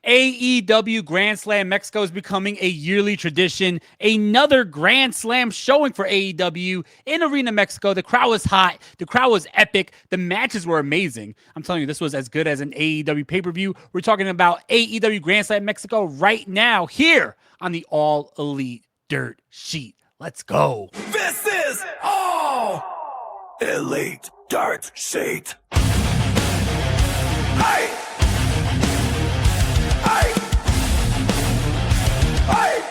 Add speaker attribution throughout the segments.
Speaker 1: AEW Grand Slam Mexico is becoming a yearly tradition. Another Grand Slam showing for AEW in Arena Mexico. The crowd was hot. The crowd was epic. The matches were amazing. I'm telling you, this was as good as an AEW pay-per-view. We're talking about AEW Grand Slam Mexico right now here on the All Elite Dirt Sheet. Let's go.
Speaker 2: This is All Elite Dirt Sheet. Hey! Hey! Hey!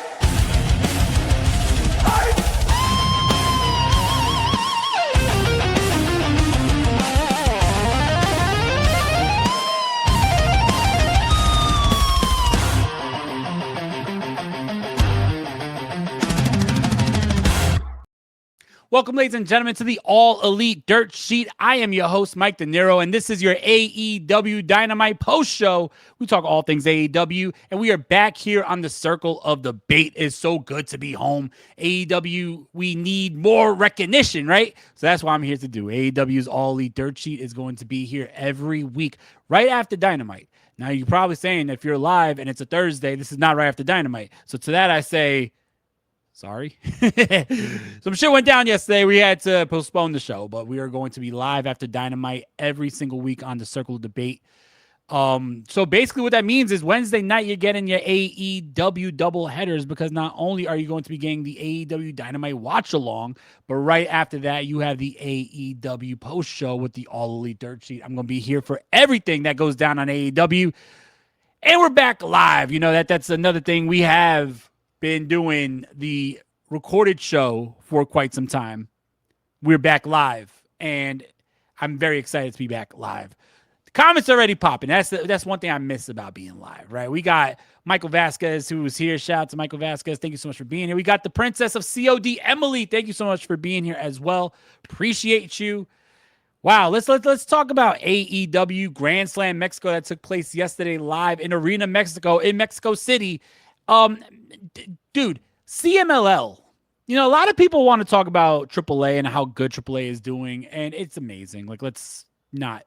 Speaker 1: Welcome, ladies and gentlemen, to the All Elite Dirt Sheet. I am your host, Mike De Niro, and this is your AEW Dynamite post show. We talk all things AEW, and we are back here on the Circle of Debate. It's so good to be home. AEW, we need more recognition, right? So that's what I'm here to do. AEW's All Elite Dirt Sheet is going to be here every week, right after Dynamite. Now, you're probably saying if you're live and it's a Thursday, this is not right after Dynamite. So to that, I say, sorry. Some shit went down yesterday. We had to postpone the show, but we are going to be live after Dynamite every single week on the Circle of Debate. So basically what that means is Wednesday night, you're getting your AEW double headers, because not only are you going to be getting the AEW Dynamite watch along, but right after that, you have the AEW post show with the All Elite Dirt Sheet. I'm going to be here for everything that goes down on AEW. And we're back live. You know, that's another thing. We have been doing the recorded show for quite some time. We're back live, and I'm very excited to be back live. The comments are already popping. That's one thing I miss about being live, right? We got Michael Vasquez, who was here. Shout out to Michael Vasquez. Thank you so much for being here. We got the Princess of COD, Emily. Thank you so much for being here as well. Appreciate you. Wow, let's talk about AEW Grand Slam Mexico that took place yesterday live in Arena Mexico in Mexico City. Dude, CMLL. You know, a lot of people want to talk about AAA and how good AAA is doing, and it's amazing. Like, let's not,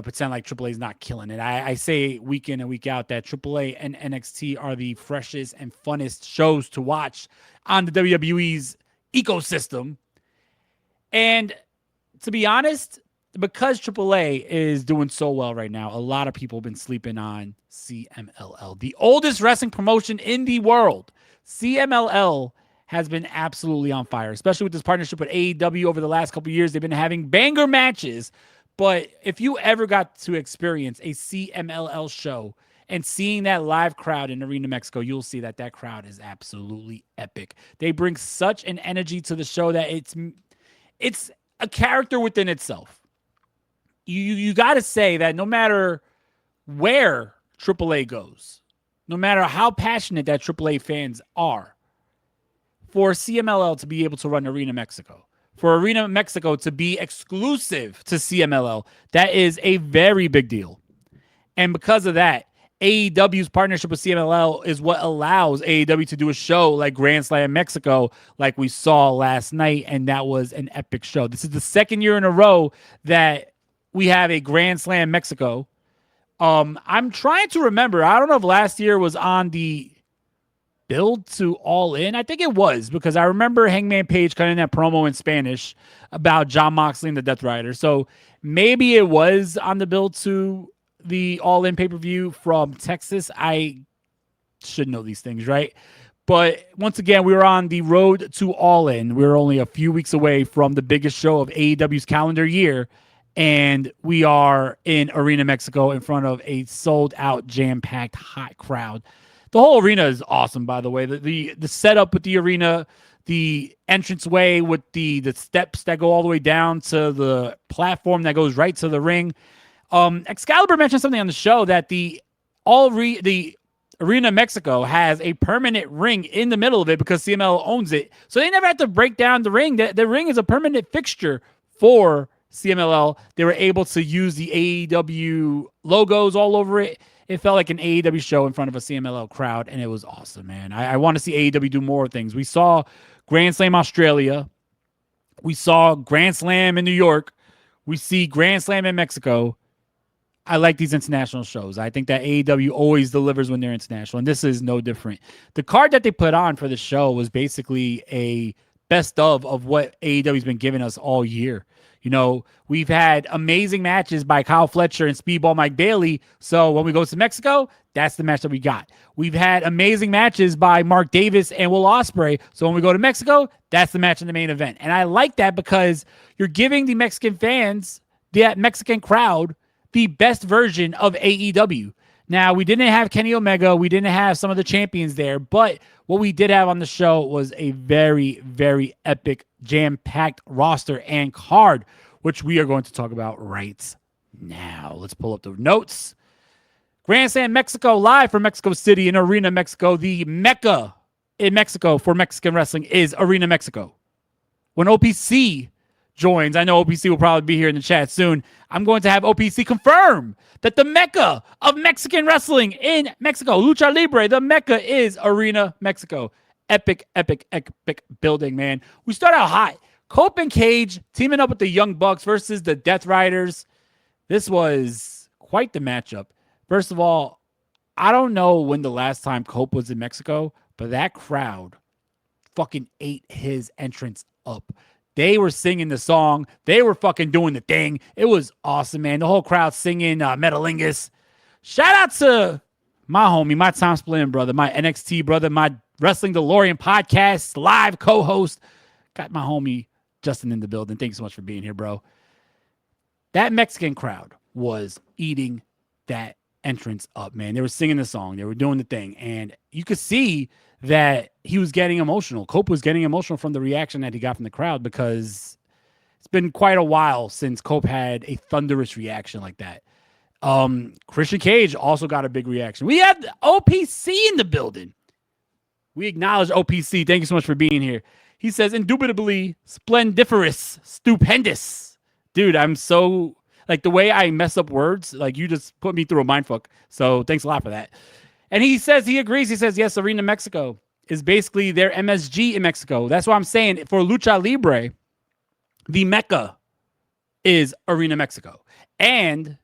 Speaker 1: pretend like AAA is not killing it. I say week in and week out that AAA and NXT are the freshest and funnest shows to watch on the WWE's ecosystem. And to be honest, because AAA is doing so well right now, a lot of people have been sleeping on CMLL, the oldest wrestling promotion in the world. CMLL has been absolutely on fire, especially with this partnership with AEW over the last couple of years. They've been having banger matches, but if you ever got to experience a CMLL show and seeing that live crowd in Arena Mexico, you'll see that crowd is absolutely epic. They bring such an energy to the show that it's a character within itself. You got to say that no matter where AAA goes, no matter how passionate that AAA fans are, for CMLL to be able to run Arena Mexico, for Arena Mexico to be exclusive to CMLL, that is a very big deal. And because of that, AEW's partnership with CMLL is what allows AEW to do a show like Grand Slam Mexico, like we saw last night, and that was an epic show. This is the second year in a row that we have a Grand Slam Mexico. I'm trying to remember. I don't know if last year was on the build to All In. I think it was, because I remember Hangman Page cutting that promo in Spanish about Jon Moxley and the Death Rider. So maybe it was on the build to the All In pay-per-view from Texas. I should know these things, right? But once again, we were on the road to All In. We were only a few weeks away from the biggest show of AEW's calendar year. And we are in Arena Mexico in front of a sold-out, jam-packed, hot crowd. The whole arena is awesome, by the way. The setup with the arena, the entranceway with the steps that go all the way down to the platform that goes right to the ring. Excalibur mentioned something on the show that the Arena Mexico has a permanent ring in the middle of it because CML owns it. So they never have to break down the ring. The ring is a permanent fixture for CMLL. They were able to use the AEW logos all over it. It felt like an AEW show in front of a CMLL crowd, and it was awesome, man. I want to see AEW do more things. We saw Grand Slam Australia. We saw Grand Slam in New York. We see Grand Slam in Mexico. I like these international shows. I think that AEW always delivers when they're international, and this is no different. The card that they put on for the show was basically a best of what AEW's been giving us all year. You know, we've had amazing matches by Kyle Fletcher and Speedball Mike Bailey. So when we go to Mexico, that's the match that we got. We've had amazing matches by Mark Davis and Will Ospreay. So when we go to Mexico, that's the match in the main event. And I like that because you're giving the Mexican fans, that Mexican crowd, the best version of AEW. Now, we didn't have Kenny Omega. We didn't have some of the champions there. But what we did have on the show was a very, very epic, jam-packed roster and card, which we are going to talk about right now. Let's pull up the notes. Grand Slam Mexico, live from Mexico City in Arena Mexico. The Mecca in Mexico for Mexican wrestling is Arena Mexico. When OPC joins, I know OPC will probably be here in the chat soon, I'm going to have OPC confirm that the Mecca of Mexican wrestling in Mexico, Lucha Libre, the Mecca is Arena Mexico. Epic, epic, epic building, man. We start out hot. Cope and Cage teaming up with the Young Bucks versus the Death Riders. This was quite the matchup. First of all, I don't know when the last time Cope was in Mexico, but that crowd fucking ate his entrance up. They were singing the song. They were fucking doing the thing. It was awesome, man. The whole crowd singing Metalingus. Shout out to my homie, my time splitting brother, my NXT brother, my Wrestling DeLorean podcast live co-host. Got my homie Justin in the building. Thanks so much for being here, bro. That Mexican crowd was eating that entrance up, man. They were singing the song. They were doing the thing. And you could see that he was getting emotional. Cope was getting emotional from the reaction that he got from the crowd because it's been quite a while since Cope had a thunderous reaction like that. Christian Cage also got a big reaction. We had OPC in the building. We acknowledge OPC. Thank you so much for being here. He says, indubitably splendiferous, stupendous. Dude, I'm so, like, the way I mess up words, like, you just put me through a mindfuck. So thanks a lot for that. And he says, he agrees. He says, yes, Arena Mexico is basically their MSG in Mexico. That's what I'm saying. For Lucha Libre, the Mecca is Arena Mexico. And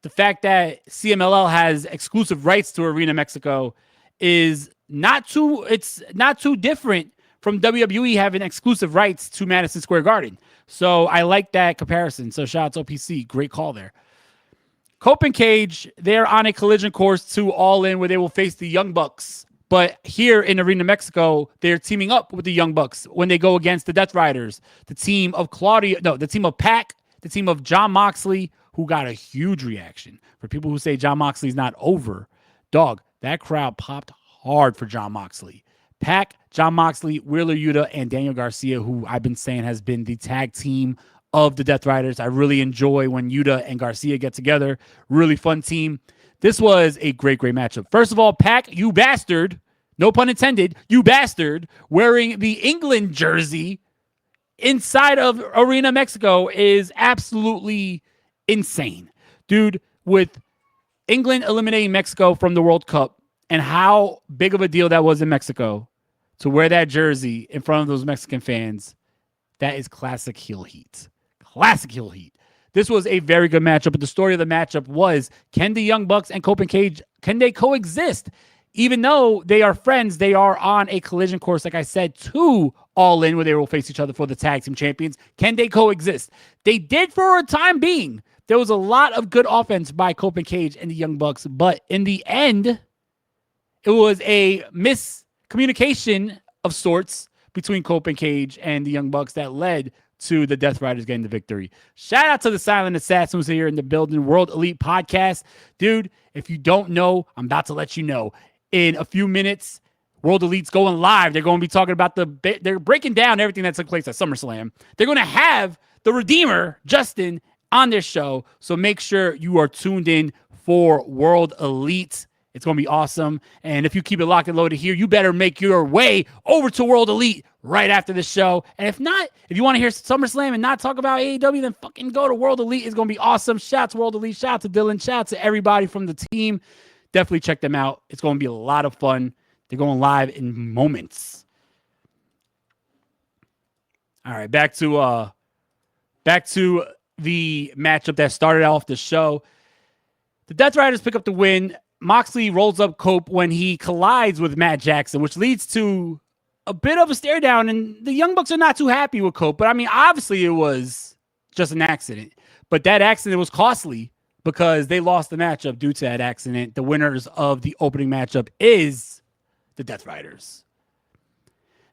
Speaker 1: the fact that CMLL has exclusive rights to Arena Mexico is it's not too different from WWE having exclusive rights to Madison Square Garden. So I like that comparison. So shout out to OPC. Great call there. Cope and Cage, they're on a collision course to All In where they will face the Young Bucks. But here in Arena Mexico, they're teaming up with the Young Bucks when they go against the Death Riders, the team of the team of Pac, the team of Jon Moxley, who got a huge reaction. For people who say Jon Moxley's not over, dog, that crowd popped hard for Jon Moxley. Pac, Jon Moxley, Wheeler Yuta, and Daniel Garcia, who I've been saying has been the tag team of the Death Riders. I really enjoy when Yuta and Garcia get together. Really fun team. This was a great, great matchup. First of all, Pac, you bastard, no pun intended, you bastard, wearing the England jersey inside of Arena Mexico is absolutely insane. Dude, with England eliminating Mexico from the World Cup and how big of a deal that was in Mexico, to wear that jersey in front of those Mexican fans, that is classic heel heat. Classic heel heat. This was a very good matchup, but the story of the matchup was, can the Young Bucks and Cope and Cage, can they coexist? Even though they are friends, they are on a collision course, like I said, to All In, where they will face each other for the tag team champions. Can they coexist? They did for a time being. There was a lot of good offense by Cope and Cage and the Young Bucks, but in the end, it was a miscommunication of sorts between Cope and Cage and the Young Bucks that led to the Death Riders getting the victory. Shout out to the Silent Assassin who's here in the building, World Elite Podcast. Dude, if you don't know, I'm about to let you know. In a few minutes, World Elite's going live. They're going to be talking about they're breaking down everything that took place at SummerSlam. They're going to have the Redeemer, Justin, on their show. So make sure you are tuned in for World Elite. It's going to be awesome. And if you keep it locked and loaded here, you better make your way over to World Elite right after the show. And if not, if you want to hear SummerSlam and not talk about AEW, then fucking go to World Elite. It's going to be awesome. Shout out to World Elite. Shout out to Dylan. Shout out to everybody from the team. Definitely check them out. It's going to be a lot of fun. They're going live in moments. All right, back to the matchup that started off the show. The Death Riders pick up the win. Moxley rolls up Cope when he collides with Matt Jackson, which leads to a bit of a stare down, and the Young Bucks are not too happy with Cope. But I mean, obviously it was just an accident, but that accident was costly because they lost the matchup due to that accident. The winners of the opening matchup is the Death Riders.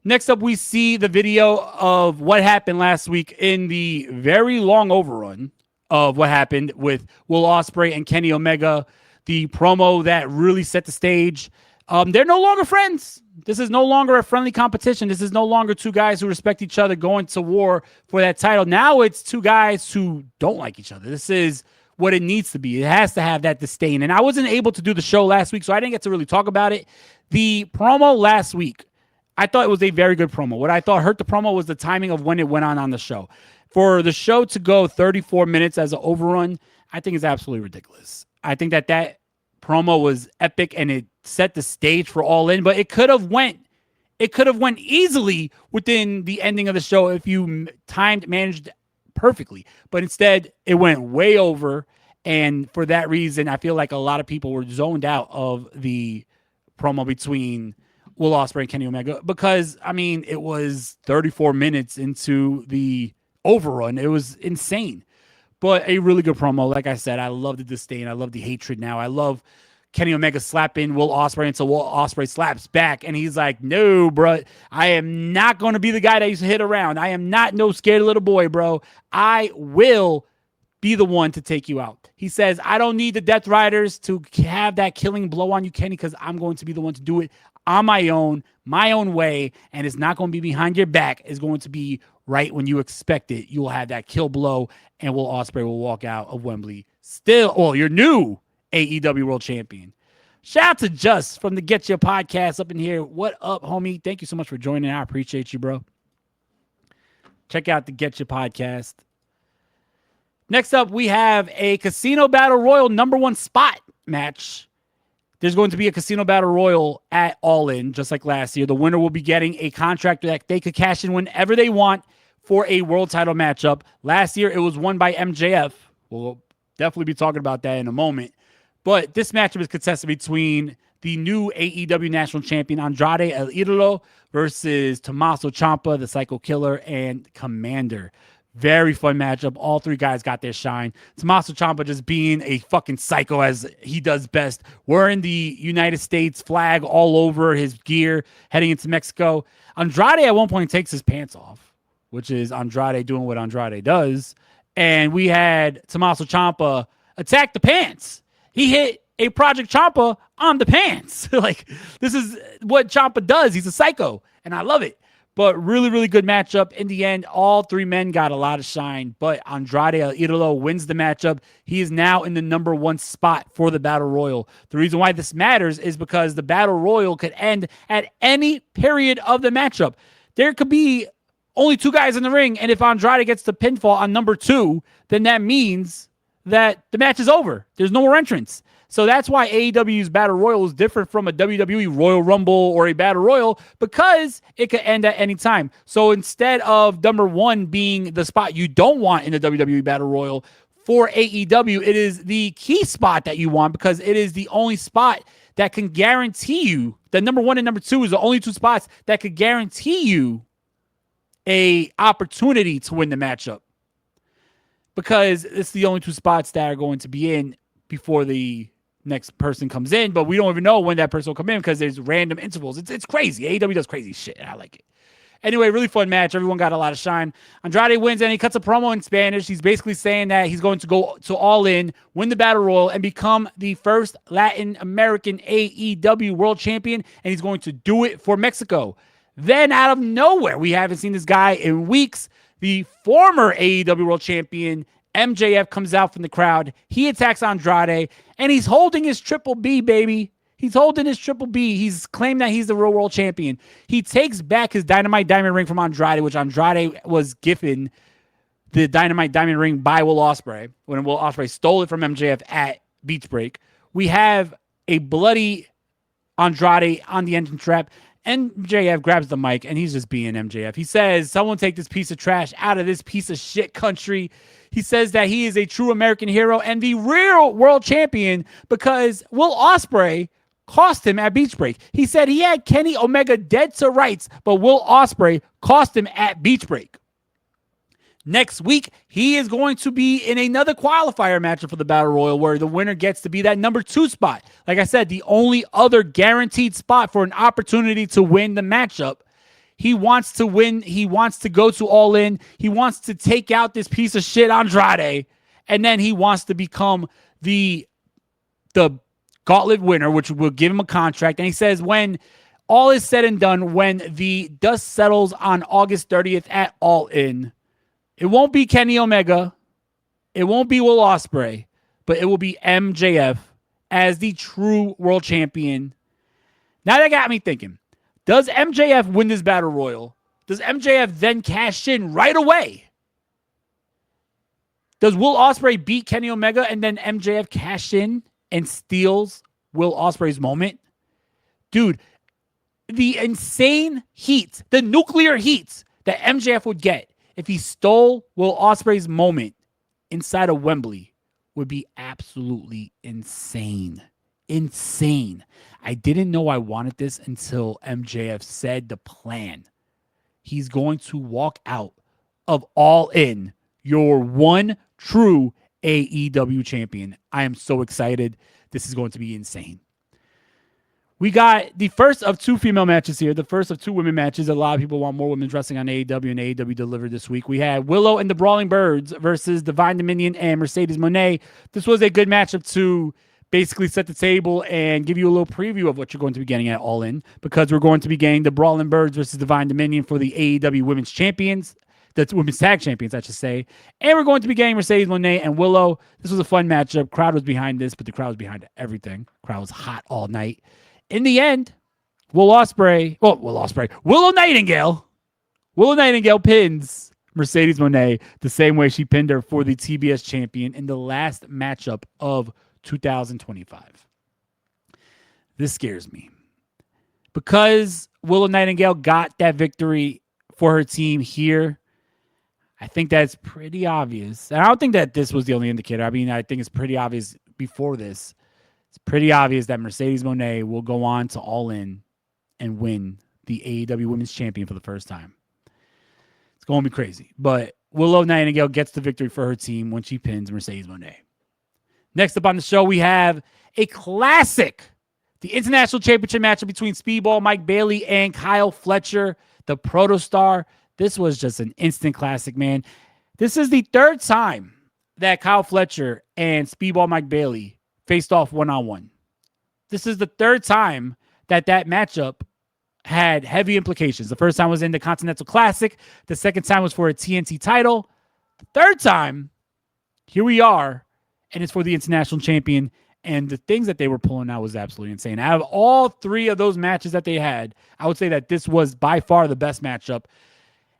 Speaker 1: Next up, we see the video of what happened last week in the very long overrun of what happened with Will Ospreay and Kenny Omega, the promo that really set the stage. They're no longer friends. This is no longer a friendly competition. This is no longer two guys who respect each other going to war for that title. Now it's two guys who don't like each other. This is what it needs to be. It has to have that disdain. And I wasn't able to do the show last week, so I didn't get to really talk about it. The promo last week, I thought it was a very good promo. What I thought hurt the promo was the timing of when it went on the show. For the show to go 34 minutes as an overrun, I think is absolutely ridiculous. I think that promo was epic and it set the stage for All In, but it could have went easily within the ending of the show if you managed perfectly. But instead, it went way over, and for that reason, I feel like a lot of people were zoned out of the promo between Will Ospreay and Kenny Omega because, I mean, it was 34 minutes into the overrun. It was insane. But a really good promo. Like I said, I love the disdain. I love the hatred now. I love Kenny Omega slapping Will Ospreay until Will Ospreay slaps back. And he's like, no, bro, I am not going to be the guy that used to hit around. I am not no scared little boy, bro. I will be the one to take you out. He says, I don't need the Death Riders to have that killing blow on you, Kenny, because I'm going to be the one to do it on my own way. And it's not going to be behind your back. It's going to be right when you expect it. You will have that kill blow, and Will Ospreay will walk out of Wembley still, your new AEW World Champion. Shout out to Just from the Get Your Podcast up in here. What up, homie? Thank you so much for joining. I appreciate you, bro. Check out the Get Your Podcast. Next up, we have a Casino Battle Royal #1 spot match. There's going to be a Casino Battle Royal at All In, just like last year. The winner will be getting a contract that they could cash in whenever they want for a world title matchup. Last year, it was won by MJF. We'll definitely be talking about that in a moment. But this matchup is contested between the new AEW National Champion Andrade El Idolo versus Tommaso Ciampa, the Psycho Killer, and Commander. Very fun matchup. All three guys got their shine. Tommaso Ciampa just being a fucking psycho as he does best. Wearing the United States flag all over his gear heading into Mexico. Andrade at one point takes his pants off, which is Andrade doing what Andrade does. And we had Tommaso Ciampa attack the pants. He hit a Project Ciampa on the pants. Like, this is what Ciampa does. He's a psycho, and I love it. But really, really good matchup. In the end, all three men got a lot of shine, but Andrade El Idolo wins the matchup. He is now in the #1 spot for the Battle Royal. The reason why this matters is because the Battle Royal could end at any period of the matchup. There could be only two guys in the ring, and if Andrade gets the pinfall on #2, then that means that the match is over. There's no more entrants. So that's why AEW's Battle Royal is different from a WWE Royal Rumble or a Battle Royal, because it could end at any time. So instead of #1 being the spot you don't want in the WWE Battle Royal, for AEW, it is the key spot that you want because it is the only spot that can guarantee you, the #1 and #2 is the only two spots that could guarantee you a opportunity to win the matchup. Because it's the only two spots that are going to be in before the next person comes in, but we don't even know when that person will come in because there's random intervals. It's crazy. AEW does crazy shit, and I like it. Anyway, really fun match. Everyone got a lot of shine. Andrade wins, and he cuts a promo in Spanish. He's basically saying that he's going to go to All In, win the Battle Royal, and become the first Latin American AEW World Champion, and he's going to do it for Mexico. Then, out of nowhere, we haven't seen this guy in weeks, the former AEW World Champion, MJF, comes out from the crowd. He attacks Andrade, and he's holding his Triple B, baby. He's holding his Triple B. He's claimed that he's the real world champion. He takes back his Dynamite Diamond Ring from Andrade, which Andrade was given the Dynamite Diamond Ring by Will Ospreay when Will Ospreay stole it from MJF at Beach Break. We have a bloody Andrade on the engine trap, MJF grabs the mic and he's just being MJF. He says, someone take this piece of trash out of this piece of shit country. He says that he is a true American hero and the real world champion because Will Ospreay cost him at Beach Break. He said he had Kenny Omega dead to rights, but Will Ospreay cost him at Beach Break. Next week, he is going to be in another qualifier matchup for the Battle Royal where the winner gets to be that number 2 spot. Like I said, the only other guaranteed spot for an opportunity to win the matchup. He wants to win. He wants to go to All In. He wants to take out this piece of shit Andrade. And then he wants to become the gauntlet winner, which will give him a contract. And he says when all is said and done, when the dust settles on August 30th at All In, it won't be Kenny Omega. It won't be Will Ospreay, but it will be MJF as the true world champion. Now that got me thinking, does MJF win this battle royal? Does MJF then cash in right away? Does Will Ospreay beat Kenny Omega and then MJF cash in and steals Will Ospreay's moment? Dude, the insane heat, the nuclear heat that MJF would get if he stole Will Ospreay's moment inside of Wembley would be absolutely insane. Insane. I didn't know I wanted this until MJF said the plan. He's going to walk out of All In, your one true AEW champion. I am so excited. This is going to be insane. We got the first of 2 female matches here, the first of 2 women matches. A lot of people want more women's wrestling on AEW, and AEW delivered this week. We had Willow and the Brawling Birds versus Divine Dominion and Mercedes Moné. This was a good matchup to basically set the table and give you a little preview of what you're going to be getting at All In, because we're going to be getting the Brawling Birds versus Divine Dominion for the AEW Women's Champions. That's Women's Tag Champions, I should say. And we're going to be getting Mercedes Moné and Willow. This was a fun matchup. Crowd was behind this, but the crowd was behind everything. Crowd was hot all night. In the end, Willow Nightingale pins Mercedes Moné the same way she pinned her for the TBS champion in the last matchup of 2025. This scares me because Willow Nightingale got that victory for her team here. I think that's pretty obvious. And I don't think that this was the only indicator. I mean, I think it's pretty obvious before this. It's pretty obvious that Mercedes Moné will go on to All In and win the AEW Women's Champion for the first time. It's going to be crazy. But Willow Nightingale gets the victory for her team when she pins Mercedes Moné. Next up on the show, we have a classic. The International Championship matchup between Speedball Mike Bailey and Kyle Fletcher, the Protostar. This was just an instant classic, man. This is the 3rd time that Kyle Fletcher and Speedball Mike Bailey faced off one-on-one. This is the 3rd time that matchup had heavy implications. The first time was in the Continental Classic. The second time was for a TNT title. The 3rd time, here we are, and it's for the International Champion. And the things that they were pulling out was absolutely insane. Out of all 3 of those matches that they had, I would say that this was by far the best matchup.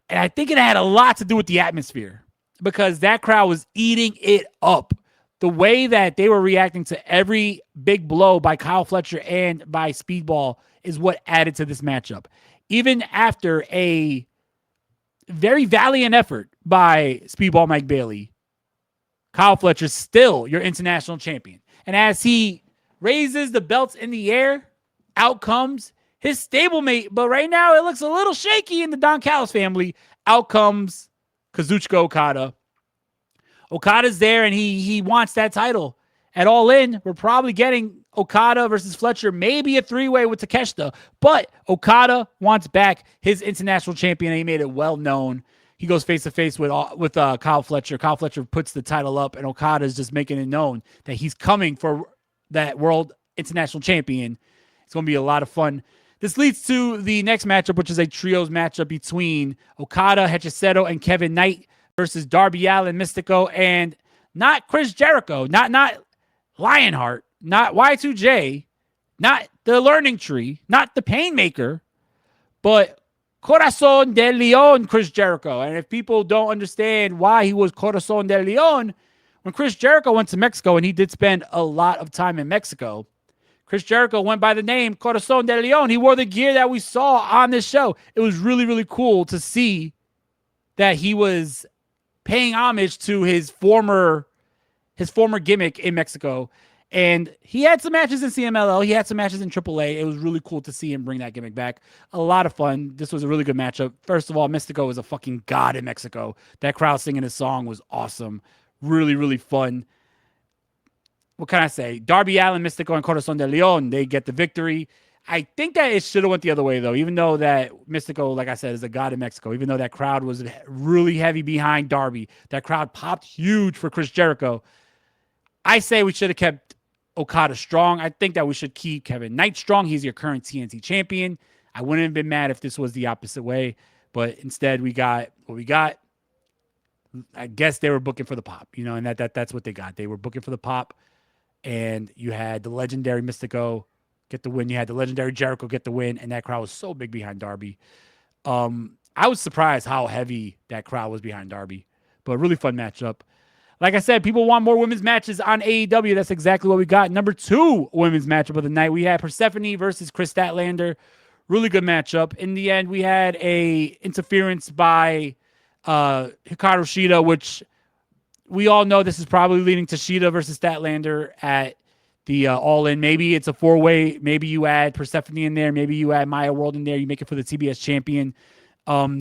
Speaker 1: And I think it had a lot to do with the atmosphere because that crowd was eating it up. The way that they were reacting to every big blow by Kyle Fletcher and by Speedball is what added to this matchup. Even after a very valiant effort by Speedball Mike Bailey, Kyle Fletcher's still your international champion. And as he raises the belts in the air, out comes his stablemate. But right now it looks a little shaky in the Don Callis family. Out comes Kazuchika Okada. Okada's there, and he wants that title. At All In, we're probably getting Okada versus Fletcher, maybe a 3-way with Takeshita. But Okada wants back his international champion, and he made it well known. He goes face-to-face with Kyle Fletcher. Kyle Fletcher puts the title up, and Okada's just making it known that he's coming for that world international champion. It's going to be a lot of fun. This leads to the next matchup, which is a trios matchup between Okada, Hechiseto, and Kevin Knight versus Darby Allin, Mystico, and not Chris Jericho, not Lionheart, not Y2J, not the Learning Tree, not the Painmaker, but Corazon del Leon Chris Jericho. And if people don't understand why he was Corazon del Leon, when Chris Jericho went to Mexico, and he did spend a lot of time in Mexico, Chris Jericho went by the name Corazon de Leon. He wore the gear that we saw on this show. It was really, really cool to see that he was paying homage to his former gimmick in Mexico. And he had some matches in CMLL. He had some matches in AAA. It was really cool to see him bring that gimmick back. A lot of fun. This was a really good matchup. First of all, Mystico is a fucking god in Mexico. That crowd singing his song was awesome. Really, really fun. What can I say? Darby Allin, Mystico, and Corazon de Leon, they get the victory. I think that it should have went the other way, though, even though that Mystico, like I said, is a god in Mexico, even though that crowd was really heavy behind Darby. That crowd popped huge for Chris Jericho. I say we should have kept Okada strong. I think that we should keep Kevin Knight strong. He's your current TNT champion. I wouldn't have been mad if this was the opposite way, but instead we got what we got. I guess they were booking for the pop, and that's what they got. They were booking for the pop, and you had the legendary Mystico get the win. You had the legendary Jericho get the win, and that crowd was so big behind Darby. I was surprised how heavy that crowd was behind Darby, but a really fun matchup. Like I said, people want more women's matches on AEW. That's exactly what we got. Number 2 women's matchup of the night. We had Persephone versus Chris Statlander. Really good matchup. In the end, we had a interference by Hikaru Shida, which we all know this is probably leading to Shida versus Statlander at the All In. Maybe it's a 4-way. Maybe you add Persephone in there. Maybe you add Maya World in there. You make it for the TBS champion.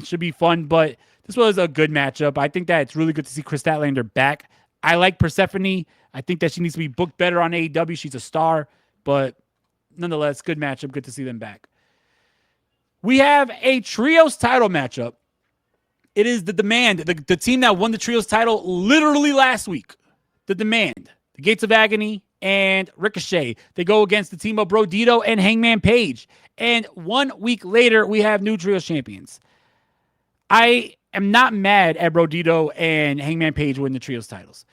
Speaker 1: Should be fun, but this was a good matchup. I think that it's really good to see Chris Statlander back. I like Persephone. I think that she needs to be booked better on AEW. She's a star, but nonetheless, good matchup. Good to see them back. We have a trios title matchup. It is the Demand, the team that won the trios title literally last week. The Demand, the Gates of Agony, and Ricochet. They go against the team of Brodito and Hangman Page. And 1 week later, we have new trios champions. I am not mad at Brodito and Hangman Page winning the trios titles.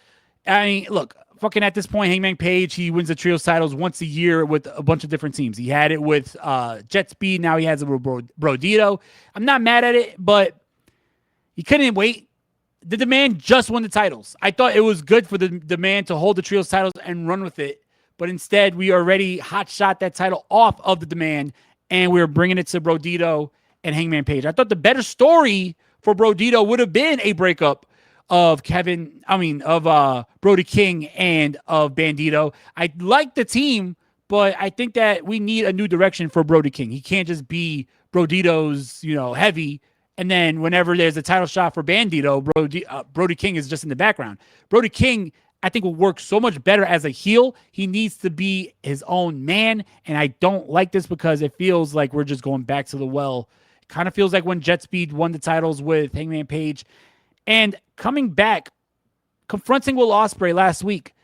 Speaker 1: I mean, look, fucking at this point, Hangman Page, he wins the trios titles once a year with a bunch of different teams. He had it with Jet Speed. Now he has it with Brodito. I'm not mad at it, but he couldn't wait. The Demand just won the titles. I thought it was good for the Demand to hold the trios titles and run with it, but instead we already hot shot that title off of the Demand, and we were bringing it to Brodito and Hangman Page. I thought the better story for Brodito would have been a breakup of Brody King and of Bandito. I like the team, but I think that we need a new direction for Brody King. He can't just be Brodito's, heavy, and then whenever there's a title shot for Bandito, Brody King is just in the background. Brody King, I think, will work so much better as a heel. He needs to be his own man, and I don't like this because it feels like we're just going back to the well. It kind of feels like when Jet Speed won the titles with Hangman Page, and coming back, confronting Will Ospreay last week,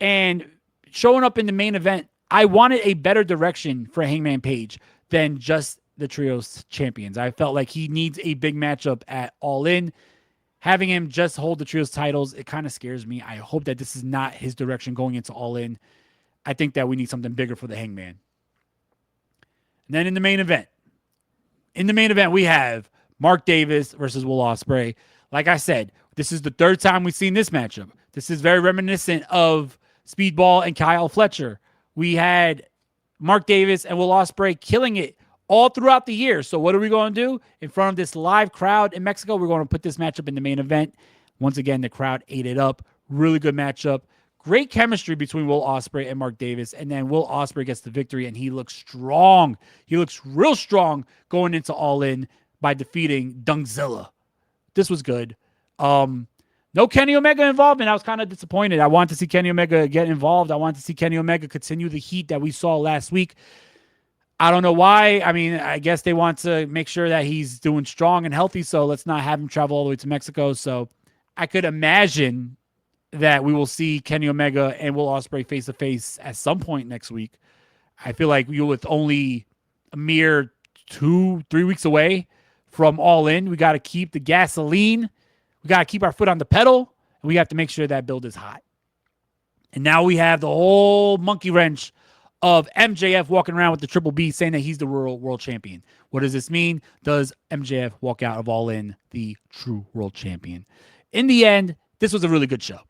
Speaker 1: and showing up in the main event. I wanted a better direction for Hangman Page than just the trios champions. I felt like he needs a big matchup at All In. Having him just hold the trios titles, it kind of scares me. I hope that this is not his direction going into All In. I think that we need something bigger for the Hangman. And then in the main event, we have Mark Davis versus Will Ospreay. Like I said, this is the third time we've seen this matchup. This is very reminiscent of Speedball and Kyle Fletcher. We had Mark Davis and Will Ospreay killing it all throughout the year. So what are we going to do? In front of this live crowd in Mexico, we're going to put this matchup in the main event. Once again, the crowd ate it up. Really good matchup. Great chemistry between Will Ospreay and Mark Davis. And then Will Ospreay gets the victory, and he looks strong. He looks real strong going into All In by defeating Dungzilla. This was good. No Kenny Omega involvement. I was kind of disappointed. I wanted to see Kenny Omega get involved. I wanted to see Kenny Omega continue the heat that we saw last week. I don't know why. I mean, I guess they want to make sure that he's doing strong and healthy, so let's not have him travel all the way to Mexico. So I could imagine that we will see Kenny Omega and Will Ospreay face-to-face at some point next week. I feel like you're with only a mere 2-3 weeks away from All In. We got to keep the gasoline. We got to keep our foot on the pedal, and we have to make sure that build is hot. And now we have the whole monkey wrench of MJF walking around with the Triple B saying that he's the world champion. What does this mean? Does MJF walk out of All In the true world champion? In the end, this was a really good show.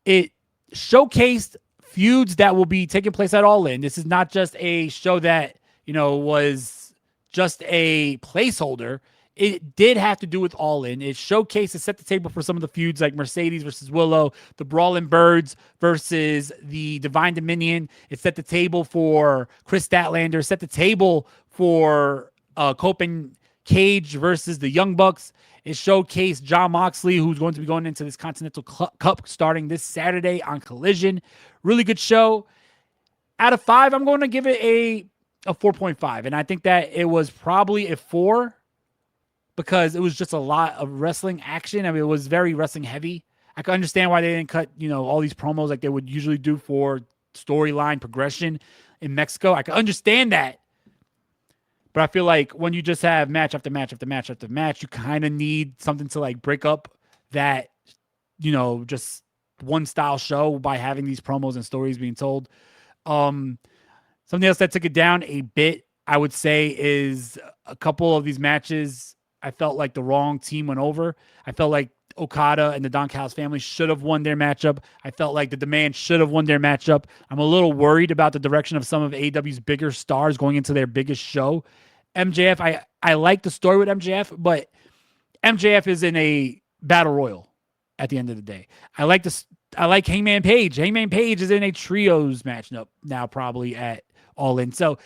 Speaker 1: It showcased feuds that will be taking place at All In. This is not just a show that, was just a placeholder. It did have to do with All In. It showcased and set the table for some of the feuds like Mercedes versus Willow, the Brawling Birds versus the Divine Dominion. It set the table for Chris Statlander, set the table for Copen Cage versus the Young Bucks. It showcased Jon Moxley, who's going to be going into this Continental Cup starting this Saturday on Collision. Really good show. Out of 5, I'm going to give it a 4.5. And I think that it was probably a 4 because it was just a lot of wrestling action. I mean, it was very wrestling heavy. I can understand why they didn't cut, all these promos like they would usually do for storyline progression in Mexico. I can understand that. But I feel like when you just have match after match after match after match, you kind of need something to like break up that, just one style show by having these promos and stories being told. Something else that took it down a bit, I would say, is a couple of these matches. I felt like the wrong team went over. I felt like Okada and the Don Callis family should have won their matchup. I felt like the Demand should have won their matchup. I'm a little worried about the direction of some of AEW's bigger stars going into their biggest show. MJF, I like the story with MJF, but MJF is in a battle royal at the end of the day. I like Hangman Page. Hangman Page is in a trios match now probably at All In. So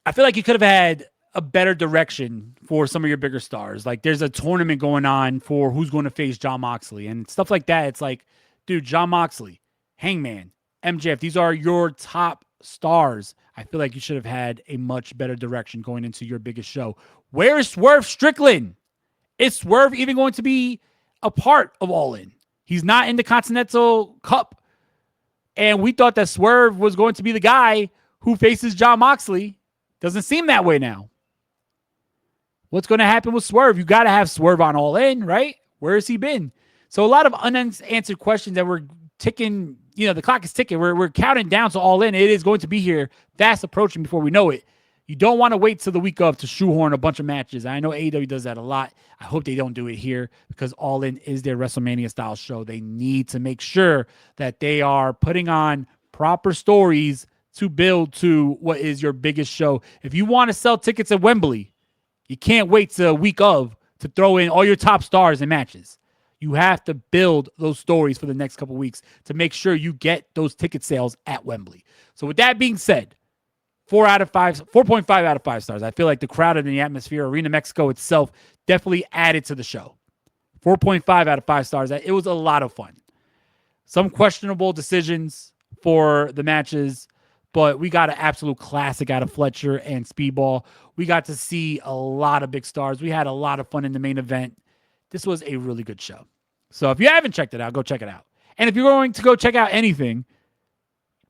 Speaker 1: I feel like you could have had a better direction for some of your bigger stars. Like there's a tournament going on for who's going to face Jon Moxley and stuff like that. It's like, dude, Jon Moxley, Hangman, MJF, these are your top stars. I feel like you should have had a much better direction going into your biggest show. Where is Swerve Strickland? Is Swerve even going to be a part of All In? He's not in the Continental Cup. And we thought that Swerve was going to be the guy who faces Jon Moxley. Doesn't seem that way now. What's going to happen with Swerve? You got to have Swerve on All In, right? Where has he been? So a lot of unanswered questions that we're ticking. The clock is ticking. We're counting down to All In. It is going to be here fast approaching before we know it. You don't want to wait till the week of to shoehorn a bunch of matches. I know AEW does that a lot. I hope they don't do it here because All In is their WrestleMania style show. They need to make sure that they are putting on proper stories to build to what is your biggest show. If you want to sell tickets at Wembley, you can't wait till a week of to throw in all your top stars in matches. You have to build those stories for the next couple weeks to make sure you get those ticket sales at Wembley. So with that being said, 4.5 out of 5 stars. I feel like the crowd and the atmosphere, Arena Mexico itself, definitely added to the show. 4.5 out of 5 stars. It was a lot of fun. Some questionable decisions for the matches, but we got an absolute classic out of Fletcher and Speedball. We got to see a lot of big stars. We had a lot of fun in the main event. This was a really good show. So if you haven't checked it out, go check it out. And if you're going to go check out anything,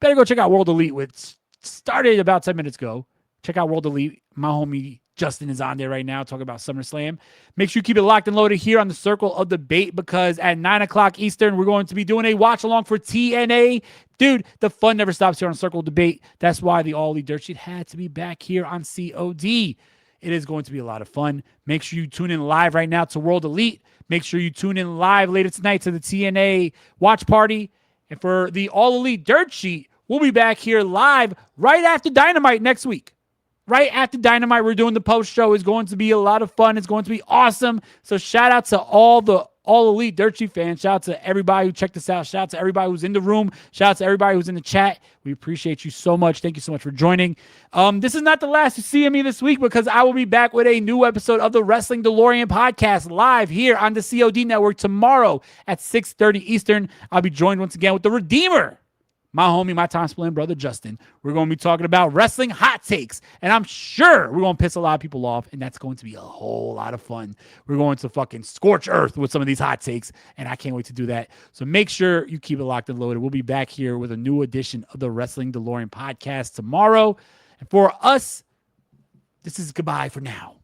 Speaker 1: better go check out World Elite, which started about 10 minutes ago. Check out World Elite. My homie Justin is on there right now talking about SummerSlam. Make sure you keep it locked and loaded here on the Circle of Debate because at 9 o'clock Eastern, we're going to be doing a watch along for TNA. Dude, the fun never stops here on Circle of Debate. That's why the All Elite Dirt Sheet had to be back here on COD. It is going to be a lot of fun. Make sure you tune in live right now to World Elite. Make sure you tune in live later tonight to the TNA watch party. And for the All Elite Dirt Sheet, we'll be back here live right after Dynamite next week. Right after Dynamite, we're doing the post show. It's going to be a lot of fun. It's going to be awesome. So shout out to all the All Elite Dirt Sheet fans. Shout out to everybody who checked us out. Shout out to everybody who's in the room. Shout out to everybody who's in the chat. We appreciate you so much. Thank you so much for joining. This is not the last you see of me this week because I will be back with a new episode of the Wrestling DeLorean podcast live here on the COD Network tomorrow at 6:30 Eastern. I'll be joined once again with the Redeemer, my homie, my time splitting brother, Justin. We're going to be talking about wrestling hot takes, and I'm sure we're going to piss a lot of people off, and that's going to be a whole lot of fun. We're going to fucking scorch earth with some of these hot takes, and I can't wait to do that. So make sure you keep it locked and loaded. We'll be back here with a new edition of the Wrestling DeLorean podcast tomorrow. And for us, this is goodbye for now.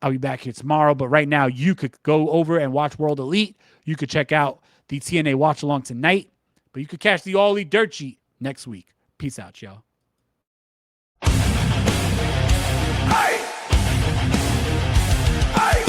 Speaker 1: I'll be back here tomorrow, but right now you could go over and watch World Elite. You could check out the TNA watch along tonight. But you could catch the All Elite Dirt Sheet next week. Peace out, y'all.
Speaker 2: Aye. Aye.